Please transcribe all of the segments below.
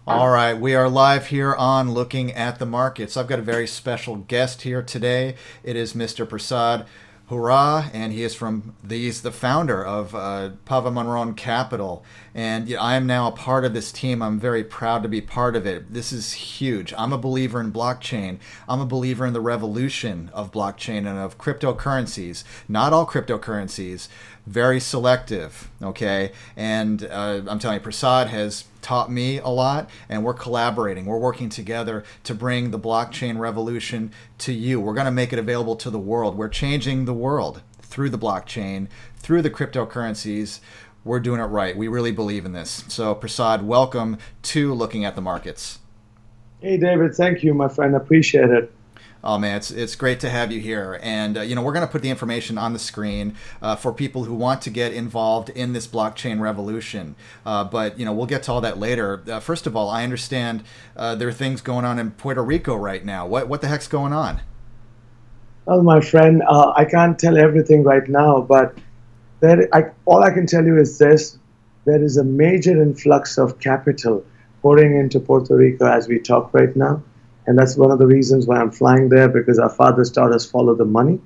All right, we are live here on Looking at the Markets. I've got a very special guest here today. It is Mr. Prasad Hurrah, and he's the founder of Pavamaron Capital. And I am now a part of this team. I'm very proud to be part of it. This is huge. I'm a believer in blockchain. I'm a believer in the revolution of blockchain and of cryptocurrencies. Not all cryptocurrencies, very selective, okay? And I'm telling you, Prasad has taught me a lot, and we're collaborating. We're working together to bring the blockchain revolution to you. We're going to make it available to the world. We're changing the world through the blockchain, through the cryptocurrencies. We're doing it right. We really believe in this. So, Prasad, welcome to Looking at the Markets. Hey, David. Thank you, my friend. Appreciate it. Oh man, it's great to have you here, and we're going to put the information on the screen for people who want to get involved in this blockchain revolution. But we'll get to all that later. First of all, I understand there are things going on in Puerto Rico right now. What the heck's going on? Well, my friend, I can't tell everything right now, but all I can tell you is this: there is a major influx of capital pouring into Puerto Rico as we talk right now. And that's one of the reasons why I'm flying there, because our fathers taught us follow the money.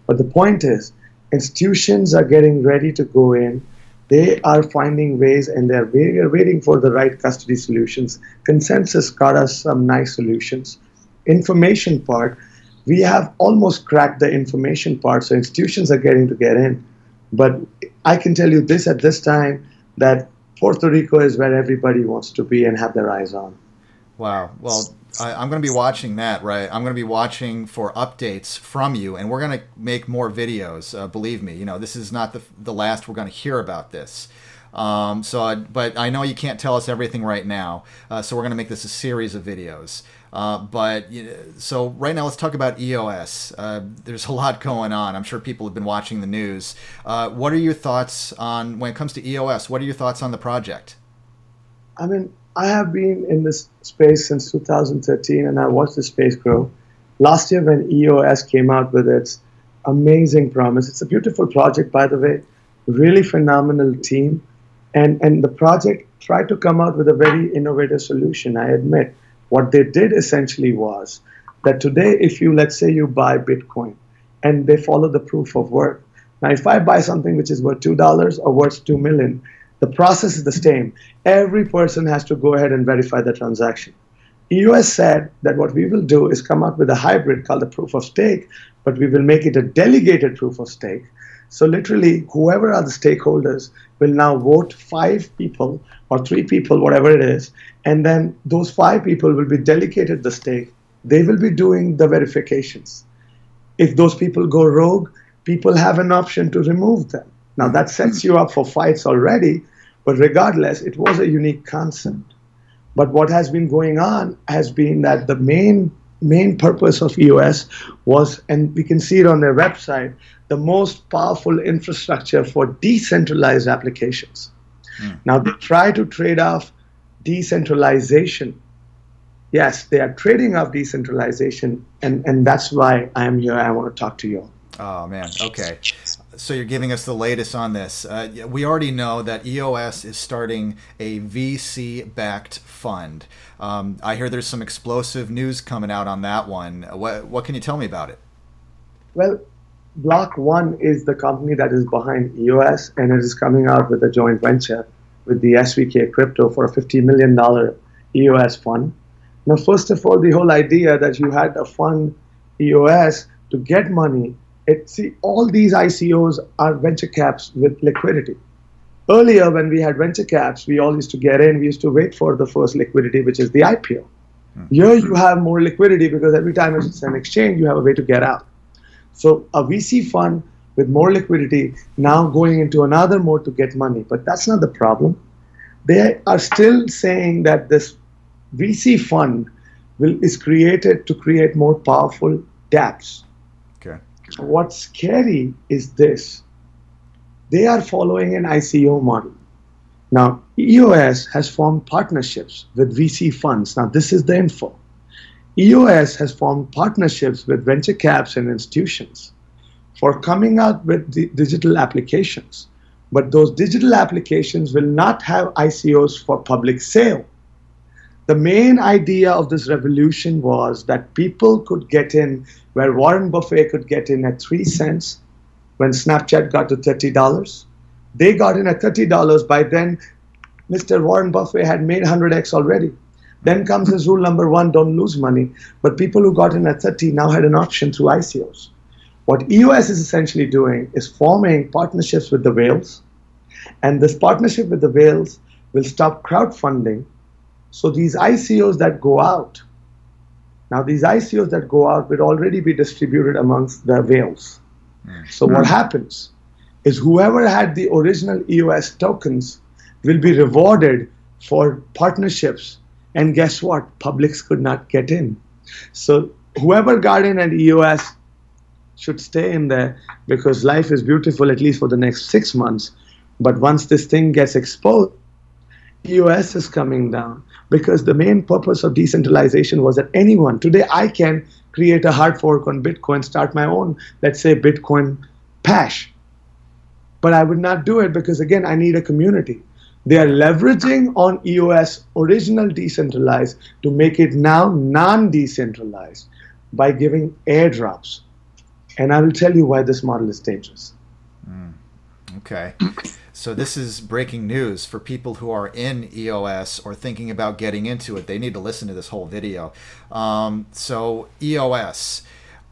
But the point is, institutions are getting ready to go in. They are finding ways, and they're waiting for the right custody solutions. Consensus got us some nice solutions. Information part, we have almost cracked the information part, so institutions are getting to get in. But I can tell you this at this time, that Puerto Rico is where everybody wants to be and have their eyes on. Wow. Well, I'm going to be watching that, right? I'm going to be watching for updates from you, and we're going to make more videos. Believe me, this is not the last we're going to hear about this. But I know you can't tell us everything right now, so we're going to make this a series of videos. So right now, let's talk about EOS. There's a lot going on. I'm sure people have been watching the news. What are your thoughts on, when it comes to EOS, what are your thoughts on the project? I have been in this space since 2013, and I watched the space grow. Last year when EOS came out with its amazing promise, it's a beautiful project, by the way, really phenomenal team, and the project tried to come out with a very innovative solution, I admit. What they did essentially was that today, if you, let's say you buy Bitcoin, and they follow the proof of work. Now, if I buy something which is worth $2 or worth 2 million, the process is the same. Every person has to go ahead and verify the transaction. EOS said that what we will do is come up with a hybrid called the proof of stake, but we will make it a delegated proof of stake. So literally, whoever are the stakeholders will now vote 5 people or 3 people, whatever it is, and then those 5 people will be delegated the stake. They will be doing the verifications. If those people go rogue, people have an option to remove them. Now, that sets you up for fights already, but regardless, it was a unique concept. But what has been going on has been that the main purpose of EOS was, and we can see it on their website, the most powerful infrastructure for decentralized applications. Now, they try to trade off decentralization. Yes, they are trading off decentralization, and that's why I am here. I want to talk to you. Oh, man. Okay. So you're giving us the latest on this. We already know that EOS is starting a VC-backed fund. I hear there's some explosive news coming out on that one. What can you tell me about it? Well, Block One is the company that is behind EOS, and it is coming out with a joint venture with the SVK Crypto for a $50 million EOS fund. Now, first of all, the whole idea that you had a fund, EOS, to get money. All these ICOs are venture caps with liquidity. Earlier, when we had venture caps, we all used to get in. We used to wait for the first liquidity, which is the IPO. Here, you have more liquidity because every time it's an exchange, you have a way to get out. So a VC fund with more liquidity now going into another mode to get money. But that's not the problem. They are still saying that this VC fund is created to create more powerful dApps. What's scary is this. They are following an ICO model. Now, EOS has formed partnerships with VC funds. Now, this is the info. EOS has formed partnerships with venture caps and institutions for coming out with the digital applications. But those digital applications will not have ICOs for public sale. The main idea of this revolution was that people could get in where Warren Buffett could get in at 3 cents when Snapchat got to $30. They got in at $30. By then, Mr. Warren Buffett had made 100x already. Then comes his rule number one, don't lose money. But people who got in at 30 now had an option through ICOs. What EOS is essentially doing is forming partnerships with the whales. And this partnership with the whales will stop crowdfunding. So these ICOs that go out, now these ICOs that go out will already be distributed amongst the whales. So what happens is whoever had the original EOS tokens will be rewarded for partnerships. And guess what? Publics could not get in. So whoever got in at EOS should stay in there because life is beautiful at least for the next 6 months. But once this thing gets exposed, EOS is coming down because the main purpose of decentralization was that anyone, today I can create a hard fork on Bitcoin, start my own, let's say Bitcoin Pash. But I would not do it because again, I need a community. They are leveraging on EOS original decentralized to make it now non-decentralized by giving airdrops. And I will tell you why this model is dangerous. Okay. So this is breaking news for people who are in EOS or thinking about getting into it. They need to listen to this whole video. So EOS,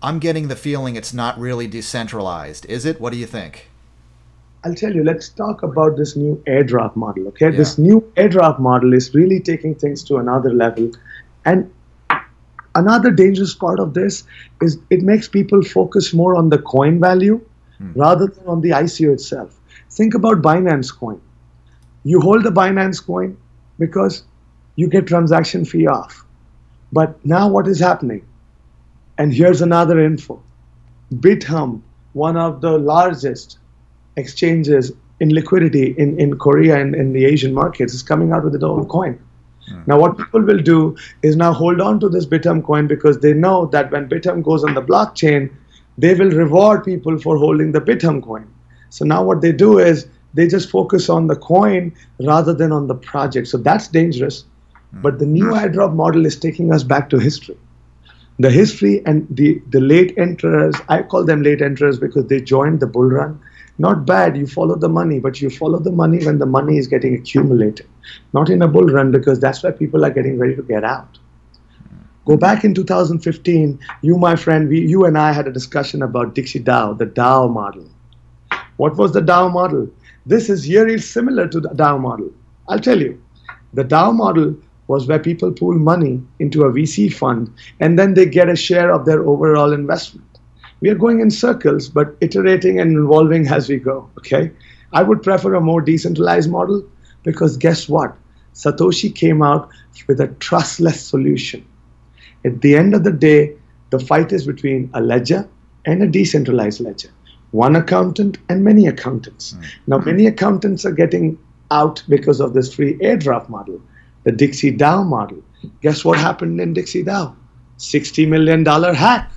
I'm getting the feeling it's not really decentralized. Is it? What do you think? I'll tell you, let's talk about this new airdrop model, okay? Yeah. This new airdrop model is really taking things to another level. And another dangerous part of this is it makes people focus more on the coin value rather than on the ICO itself. Think about Binance coin. You hold the Binance coin because you get transaction fee off. But now what is happening? And here's another info. BitHum, one of the largest exchanges in liquidity in Korea and in the Asian markets, is coming out with its own coin. Now what people will do is now hold on to this BitHum coin because they know that when BitHum goes on the blockchain, they will reward people for holding the BitHum coin. So now what they do is they just focus on the coin rather than on the project. So that's dangerous. But the new airdrop model is taking us back to history. The history and the late enterers, I call them late enterers because they joined the bull run. Not bad, you follow the money, but you follow the money when the money is getting accumulated. Not in a bull run because that's where people are getting ready to get out. Go back in 2015, you, my friend, you and I had a discussion about Dixie DAO, the DAO model. What was the DAO model? This is eerily similar to the DAO model. I'll tell you. The DAO model was where people pool money into a VC fund and then they get a share of their overall investment. We are going in circles, but iterating and evolving as we go, okay? I would prefer a more decentralized model because guess what? Satoshi came out with a trustless solution. At the end of the day, the fight is between a ledger and a decentralized ledger. One accountant and many accountants. Now, many accountants are getting out because of this free airdrop model, the Dixie DAO model. Guess what happened in Dixie DAO? $60 million hack.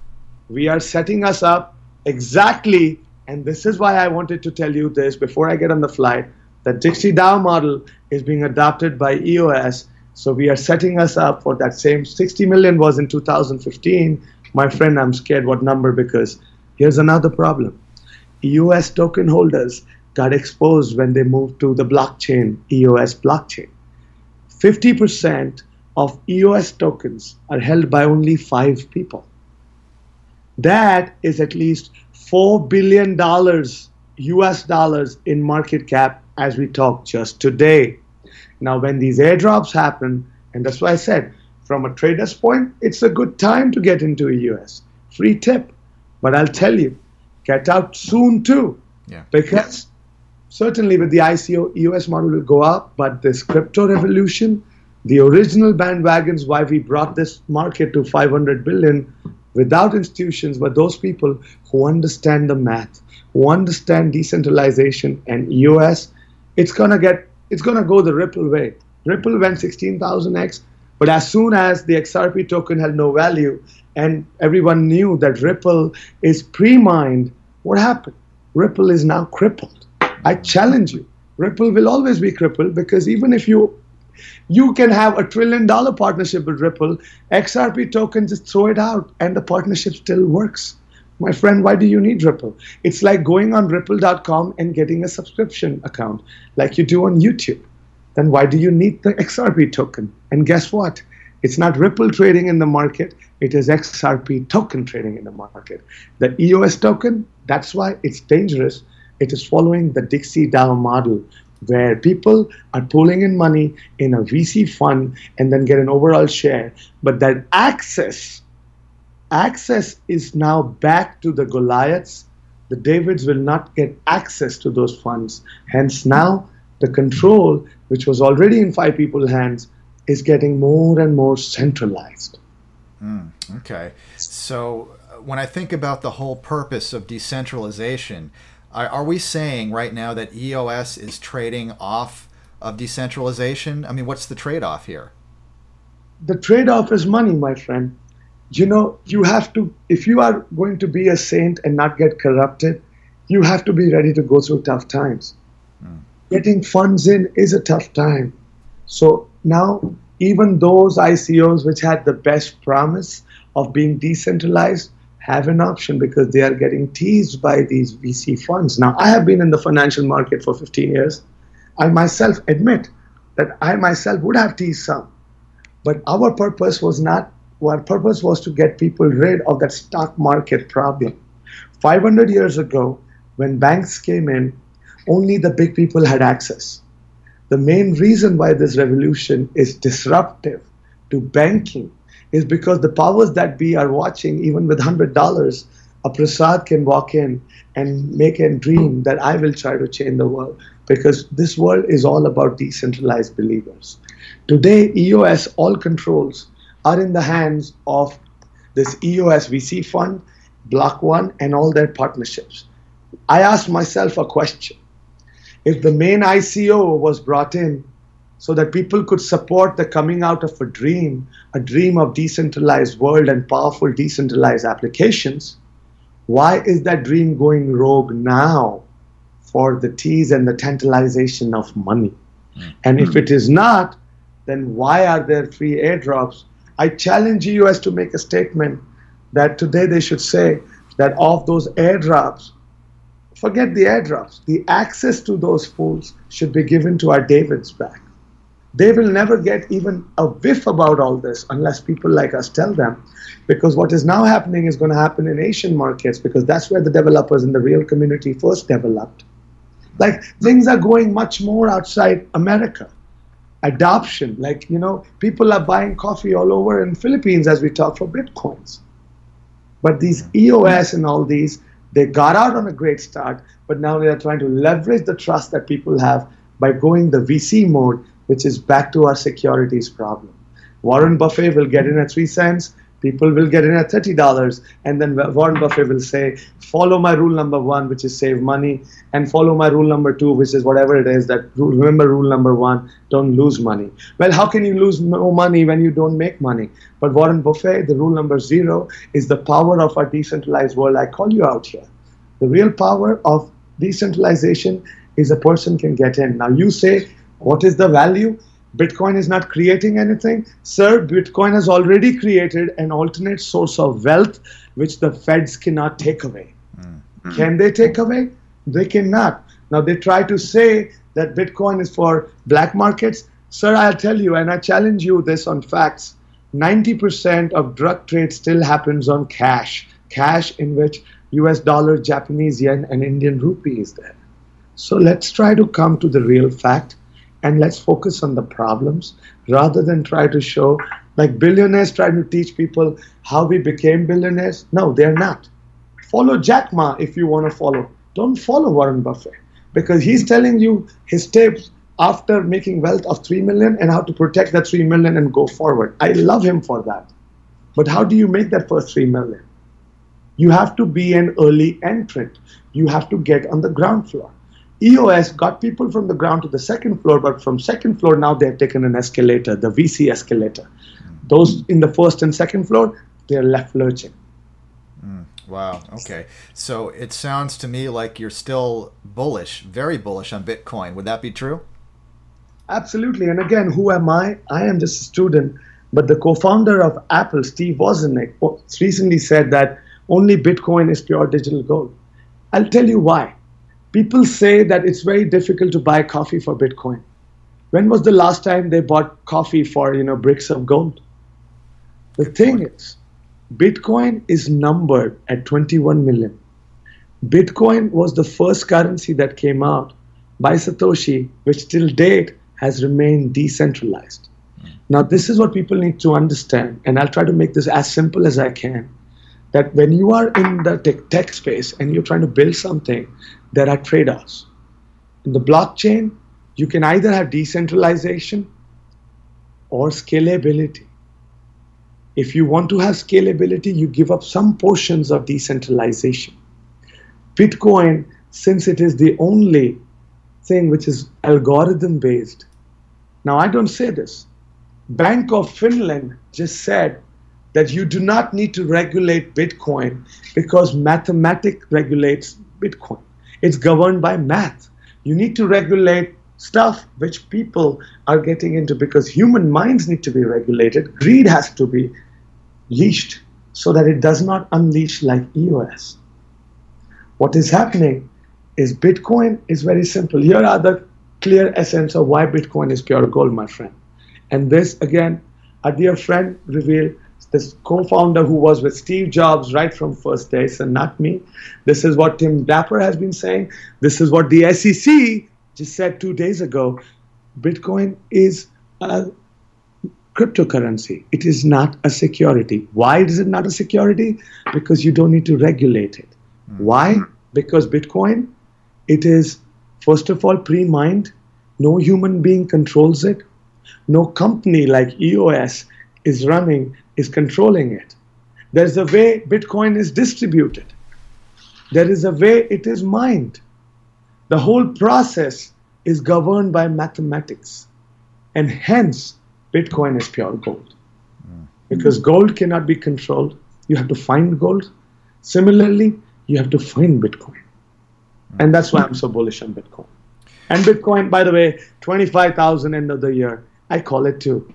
We are setting us up exactly, and this is why I wanted to tell you this before I get on the flight, that Dixie DAO model is being adopted by EOS. So we are setting us up for that same 60 million was in 2015. My friend, I'm scared what number because here's another problem. EOS token holders got exposed when they moved to the blockchain, EOS blockchain. 50% of EOS tokens are held by only 5 people. That is at least $4 billion US dollars in market cap as we talk just today. Now, when these airdrops happen, and that's why I said, from a trader's point, it's a good time to get into EOS. Free tip. But I'll tell you, get out soon too. Yeah. Because certainly with the ICO, EOS model will go up, but this crypto revolution, the original bandwagons, why we brought this market to 500 billion without institutions, but those people who understand the math, who understand decentralization and EOS, it's gonna go the Ripple way. Ripple went 16,000x, but as soon as the XRP token had no value and everyone knew that Ripple is pre-mined, what happened? Ripple is now crippled. I challenge you. Ripple will always be crippled because even if you You can have $1 trillion partnership with Ripple, XRP token, just throw it out, and the partnership still works. My friend, why do you need Ripple? It's like going on ripple.com and getting a subscription account like you do on YouTube. Then why do you need the XRP token? And guess what? It's not Ripple trading in the market, it is XRP token trading in the market. The EOS token, that's why it's dangerous. It is following the Dixie DAO model, where people are pulling in money in a VC fund and then get an overall share. But that access is now back to the Goliaths. The Davids will not get access to those funds. Hence now the control, which was already in 5 people's hands, is getting more and more centralized. Okay. So when I think about the whole purpose of decentralization, are we saying right now that EOS is trading off of decentralization? I mean, what's the trade-off here? The trade-off is money, my friend. You know, you have to, if you are going to be a saint and not get corrupted, you have to be ready to go through tough times. Getting funds in is a tough time. So now, even those ICOs which had the best promise of being decentralized have an option because they are getting teased by these VC funds. Now, I have been in the financial market for 15 years. I myself admit that I myself would have teased some. But our purpose was not, our purpose was to get people rid of that stock market problem. 500 years ago, when banks came in, only the big people had access. The main reason why this revolution is disruptive to banking is because the powers that be are watching. Even with $100, a Prasad can walk in and make a dream that I will try to change the world, because this world is all about decentralized believers. Today, EOS, all controls are in the hands of this EOS VC Fund, Block One, and all their partnerships. I asked myself a question. If the main ICO was brought in so that people could support the coming out of a dream of decentralized world and powerful decentralized applications, why is that dream going rogue now for the tease and the tantalization of money? And if it is not, then why are there free airdrops? I challenge EOS to make a statement that today they should say that of those airdrops, forget the airdrops, the access to those pools should be given to our Davids back. They will never get even a whiff about all this unless people like us tell them, because what is now happening is going to happen in Asian markets, because that's where the developers in the real community first developed. Like, things are going much more outside America. Adoption, like, you know, people are buying coffee all over in Philippines as we talk for Bitcoins. But these EOS and all these, they got out on a great start, but now they are trying to leverage the trust that people have by going the VC mode, which is back to our securities problem. Warren Buffett will get in at 3 cents, people will get in at $30, and then Warren Buffett will say, follow my rule number 1, which is save money, and follow my rule number 2, which is whatever it is, that remember rule number 1, don't lose money. Well, how can you lose no money when you don't make money? But Warren Buffett, the rule number 0 is the power of our decentralized world. I call you out here. The real power of decentralization is a person can get in. Now you say, what is the value? Bitcoin is not creating anything. Sir, Bitcoin has already created an alternate source of wealth which the feds cannot take away. Can they take away? They cannot. Now they try to say that Bitcoin is for black markets. Sir, I'll tell you, and I challenge you this on facts, 90% of drug trade still happens on cash. Cash in which US dollar, Japanese yen, and Indian rupee is there. So let's try to come to the real fact, and let's focus on the problems rather than try to show, like billionaires trying to teach people how we became billionaires. No, they're not. Follow Jack Ma if you want to follow. Don't follow Warren Buffett, because he's telling you his tips after making wealth of 3 million and how to protect that 3 million and go forward. I love him for that. But how do you make that first 3 million? You have to be an early entrant. You have to get on the ground floor. EOS got people from the ground to the second floor, but from second floor now they've taken an escalator, the VC escalator. Those in the first and second floor, they're left lurching. Wow. Okay. So it sounds to me like you're still bullish, very bullish on Bitcoin. Would that be true? Absolutely. And again, who am I? I am just a student. But the co-founder of Apple, Steve Wozniak, recently said that only Bitcoin is pure digital gold. I'll tell you why. People say that it's very difficult to buy coffee for Bitcoin. When was the last time they bought coffee for, bricks of gold? The Good thing point. is, Bitcoin is numbered at 21 million. Bitcoin was the first currency that came out by Satoshi, which till date has remained decentralized. Now, this is what people need to understand, and I'll try to make this as simple as I can. That when you are in the tech space and you're trying to build something, there are trade offs. In the blockchain, you can either have decentralization or scalability. If you want to have scalability, you give up some portions of decentralization. Bitcoin, since it is the only thing which is algorithm based. Now, I don't say this. Bank of Finland just said that you do not need to regulate Bitcoin because mathematics regulates Bitcoin. It's governed by math. You need to regulate stuff which people are getting into because human minds need to be regulated. Greed has to be leashed so that it does not unleash like EOS. What is happening is Bitcoin is very simple. Here are the clear essence of why Bitcoin is pure gold, my friend. And this, again, a dear friend revealed, this co-founder who was with Steve Jobs right from first day, so not me. This is what Tim Dapper has been saying. This is what the SEC just said 2 days ago. Bitcoin is a cryptocurrency. It is not a security. Why is it not a security? Because you don't need to regulate it. Why? Because Bitcoin, it is, first of all, pre-mined. No human being controls it. No company like EOS is controlling it. There's a way Bitcoin is distributed. There is a way it is mined. The whole process is governed by mathematics. And hence, Bitcoin is pure gold. Because gold cannot be controlled. You have to find gold. Similarly, you have to find Bitcoin. And that's why I'm so bullish on Bitcoin. And Bitcoin, by the way, 25,000 end of the year. I call it too.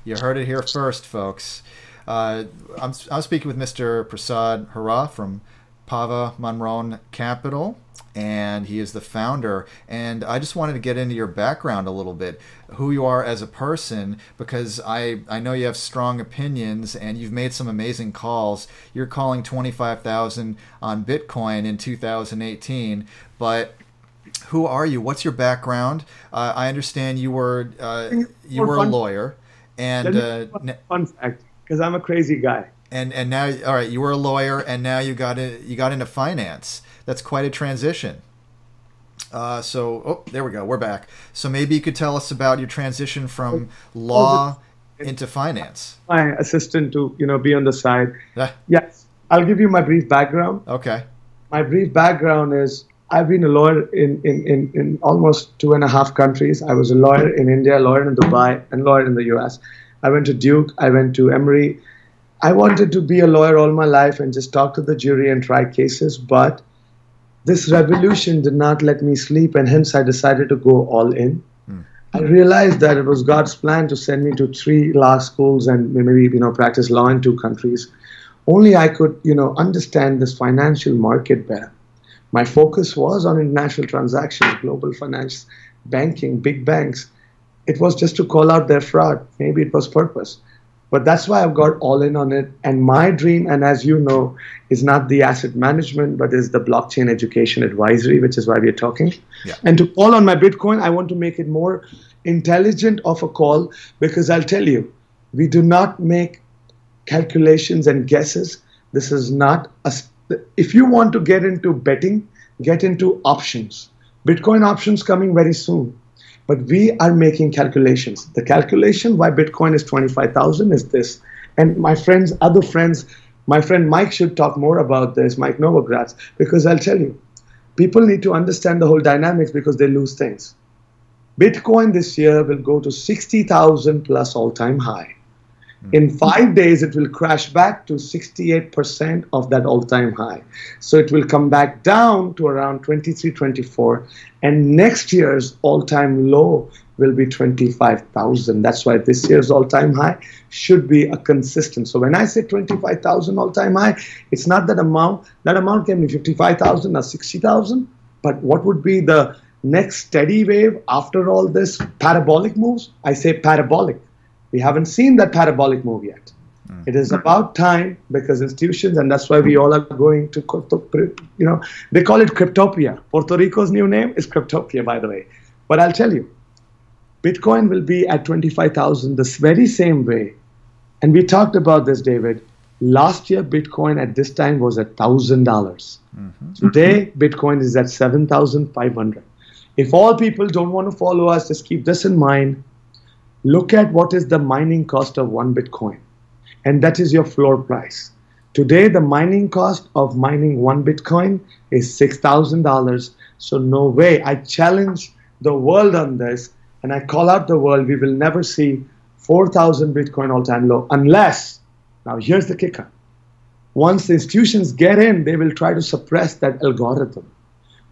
You heard it here first, folks. I'm speaking with Mr. Prasad Hurrah from Pava Manron Capital, and he is the founder. And I just wanted to get into your background a little bit, who you are as a person, because I know you have strong opinions and you've made some amazing calls. You're calling 25,000 on Bitcoin in 2018, but who are you? What's your background? I understand you were a lawyer, and fun fact, because I'm a crazy guy. And now, all right, you were a lawyer, and now you got into finance. That's quite a transition. There we go. We're back. So maybe you could tell us about your transition from law into finance. My assistant to be on the side. Yes, I'll give you my brief background. Okay. My brief background is I've been a lawyer in almost 2.5 countries. I was a lawyer in India, lawyer in Dubai, and lawyer in the US. I went to Duke. I went to Emory. I wanted to be a lawyer all my life and just talk to the jury and try cases, but this revolution did not let me sleep, and hence I decided to go all in. I realized that it was God's plan to send me to 3 law schools and maybe practice law in 2 countries. Only I could understand this financial market better. My focus was on international transactions, global finance, banking, big banks. It was just to call out their fraud. Maybe it was purpose. But that's why I've got all in on it. And my dream, and as you know, is not the asset management, but is the blockchain education advisory, which is why we're talking. Yeah. And to call on my Bitcoin, I want to make it more intelligent of a call, because I'll tell you, we do not make calculations and guesses. This is not if you want to get into betting, get into options. Bitcoin options coming very soon. But we are making calculations. The calculation why Bitcoin is 25,000 is this. And my friends, other friends, my friend Mike should talk more about this, Mike Novogratz, because I'll tell you, people need to understand the whole dynamics because they lose things. Bitcoin this year will go to 60,000 plus all-time high. In 5 days, it will crash back to 68% of that all-time high. So it will come back down to around 23, 24. And next year's all-time low will be 25,000. That's why this year's all-time high should be a consistent. So when I say 25,000 all-time high, it's not that amount. That amount can be 55,000 or 60,000. But what would be the next steady wave after all this parabolic moves? I say parabolic. We haven't seen that parabolic move yet. It is about time, because institutions, and that's why we all are going to, they call it Cryptopia. Puerto Rico's new name is Cryptopia, by the way. But I'll tell you, Bitcoin will be at 25,000 this very same way. And we talked about this, David. Last year, Bitcoin at this time was at $1,000. Today, Bitcoin is at 7,500. If all people don't want to follow us, just keep this in mind. Look at what is the mining cost of one Bitcoin. And that is your floor price. Today, the mining cost of mining one Bitcoin is $6,000. So no way. I challenge the world on this, and I call out the world. We will never see 4,000 Bitcoin all-time low unless, now here's the kicker. Once the institutions get in, they will try to suppress that algorithm.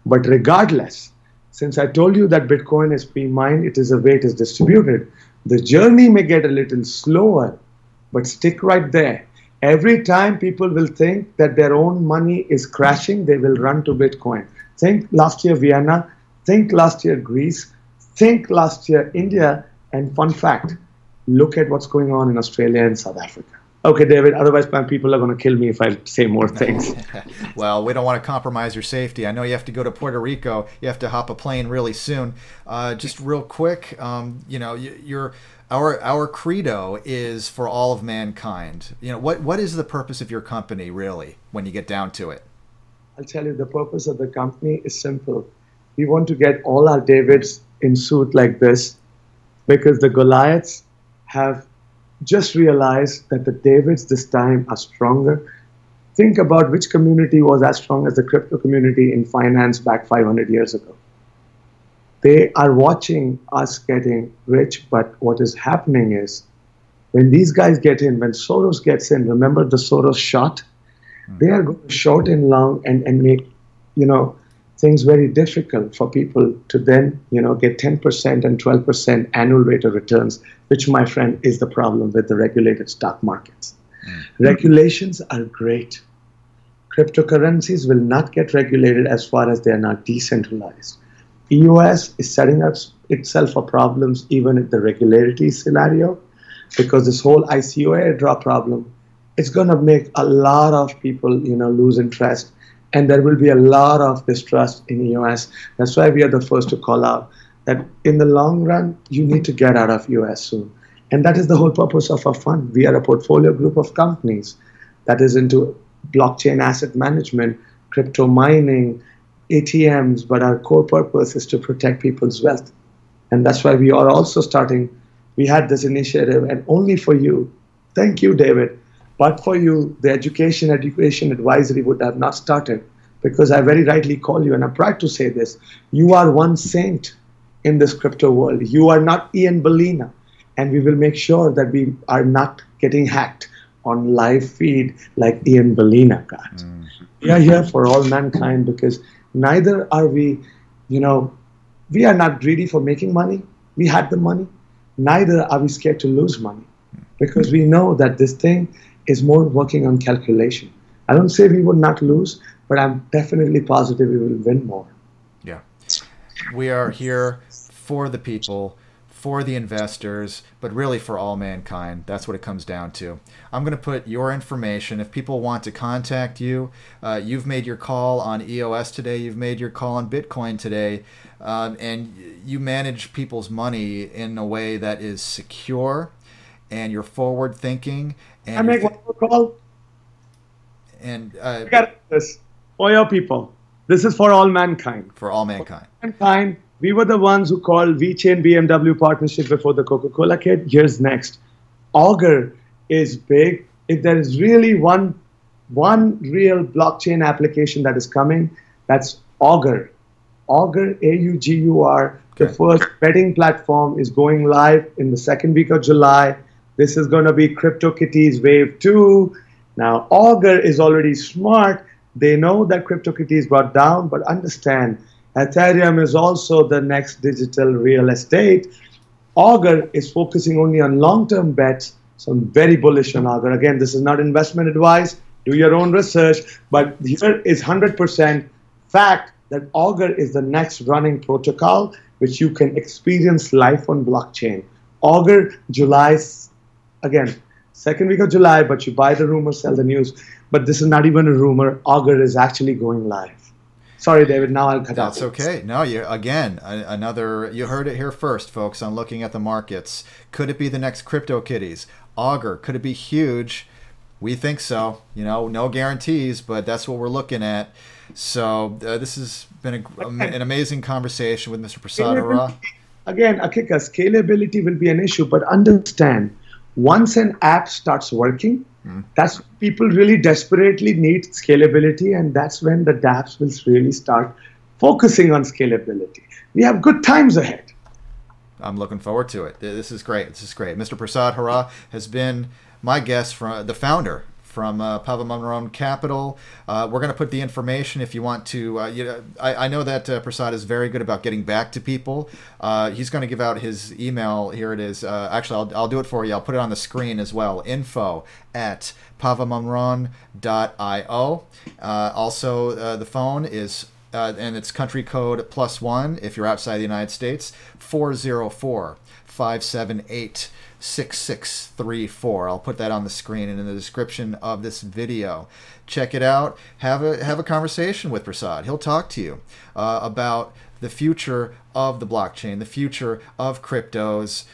But regardless, since I told you that Bitcoin is pre-mined, it is the way it is distributed. The journey may get a little slower, but stick right there. Every time people will think that their own money is crashing, they will run to Bitcoin. Think last year Vienna, think last year Greece, think last year India, and fun fact, look at what's going on in Australia and South Africa. Okay, David, otherwise people are going to kill me if I say more things. Well, we don't want to compromise your safety. I know you have to go to Puerto Rico. You have to hop a plane really soon. Just real quick, our credo is for all of mankind. What is the purpose of your company, really, when you get down to it? I'll tell you, the purpose of the company is simple. We want to get all our Davids in suit like this, because the Goliaths have just realized that the Davids this time are stronger. Think about which community was as strong as the crypto community in finance back 500 years ago. They are watching us getting rich, but what is happening is when these guys get in, when Soros gets in, remember the Soros shot? They are going to short and long and make, things very difficult for people to then, get 10% and 12% annual rate of returns, which, my friend, is the problem with the regulated stock markets. Regulations are great. Cryptocurrencies will not get regulated as far as they are not decentralized. EOS is setting up itself for problems even in the regulatory scenario, because this whole ICO airdrop problem, it's going to make a lot of people, lose interest. And there will be a lot of distrust in EOS. That's why we are the first to call out that in the long run, you need to get out of EOS soon. And that is the whole purpose of our fund. We are a portfolio group of companies that is into blockchain asset management, crypto mining, ATMs, but our core purpose is to protect people's wealth. And that's why we are also we had this initiative, and only for you, thank you, David, but for you, the education advisory would have not started, because I very rightly call you, and I'm proud to say this, you are one saint in this crypto world. You are not Ian Bellina, and we will make sure that we are not getting hacked on live feed like Ian Bellina got. We are here for all mankind, because neither are we, we are not greedy for making money. We had the money. Neither are we scared to lose money, because we know that this thing is more working on calculation. I don't say we would not lose, but I'm definitely positive we will win more. Yeah. We are here for the people, for the investors, but really for all mankind. That's what it comes down to. I'm going to put your information. If people want to contact you, you've made your call on EOS today, you've made your call on Bitcoin today, and you manage people's money in a way that is secure, and you're forward thinking. And I make one more call. And I got this for your people. This is for all mankind. For all mankind. For mankind. We were the ones who called VeChain BMW partnership before the Coca-Cola kid. Here's next. Augur is big. If there is really one real blockchain application that is coming, that's Augur. Augur, A-U-G-U-R. Okay. The first betting platform is going live in the second week of July. This is going to be CryptoKitties Wave 2. Now, Augur is already smart. They know that CryptoKitties brought down, but understand, Ethereum is also the next digital real estate. Augur is focusing only on long-term bets, so I'm very bullish on Augur. Again, this is not investment advice. Do your own research, but here is 100% fact that Augur is the next running protocol which you can experience live on blockchain. Augur, July, again, second week of July, but you buy the rumor, sell the news. But this is not even a rumor. Augur is actually going live. Sorry, David. Now I'll cut out. That's okay. No, you again another. You heard it here first, folks. On looking at the markets, could it be the next CryptoKitties? Augur, could it be huge? We think so. You know, no guarantees, but that's what we're looking at. So this has been an amazing conversation with Mr. Prasad Hurrah. Again, Akika, scalability will be an issue, but understand, once an app starts working, that's people really desperately need scalability, and that's when the dApps will really start focusing on scalability. We have good times ahead. I'm looking forward to it. This is great. This is great. Mr. Prasad Hurrah has been my guest, from the founder from Pavamamaram Capital. We're going to put the information if you want to. I know that Prasad is very good about getting back to people. He's going to give out his email. Here it is. Actually, I'll do it for you. I'll put it on the screen as well. info@pavamamaram.io. Also, the phone is, and it's country code +1 if you're outside the United States, 404-578-6634. I'll put that on the screen and in the description of this video. Check it out. Have a conversation with Prasad. He'll talk to you about the future of the blockchain, the future of cryptos.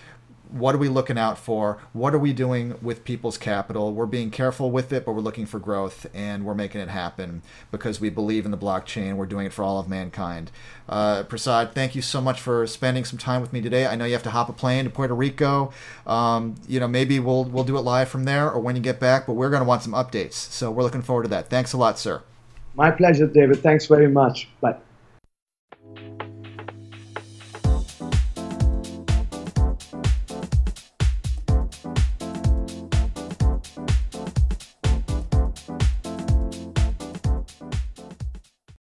What are we looking out for? What are we doing with people's capital? We're being careful with it, but we're looking for growth, and we're making it happen because we believe in the blockchain. We're doing it for all of mankind. Prasad, thank you so much for spending some time with me today. I know you have to hop a plane to Puerto Rico. Maybe we'll do it live from there or when you get back, but we're going to want some updates. So we're looking forward to that. Thanks a lot, sir. My pleasure, David. Thanks very much. Bye.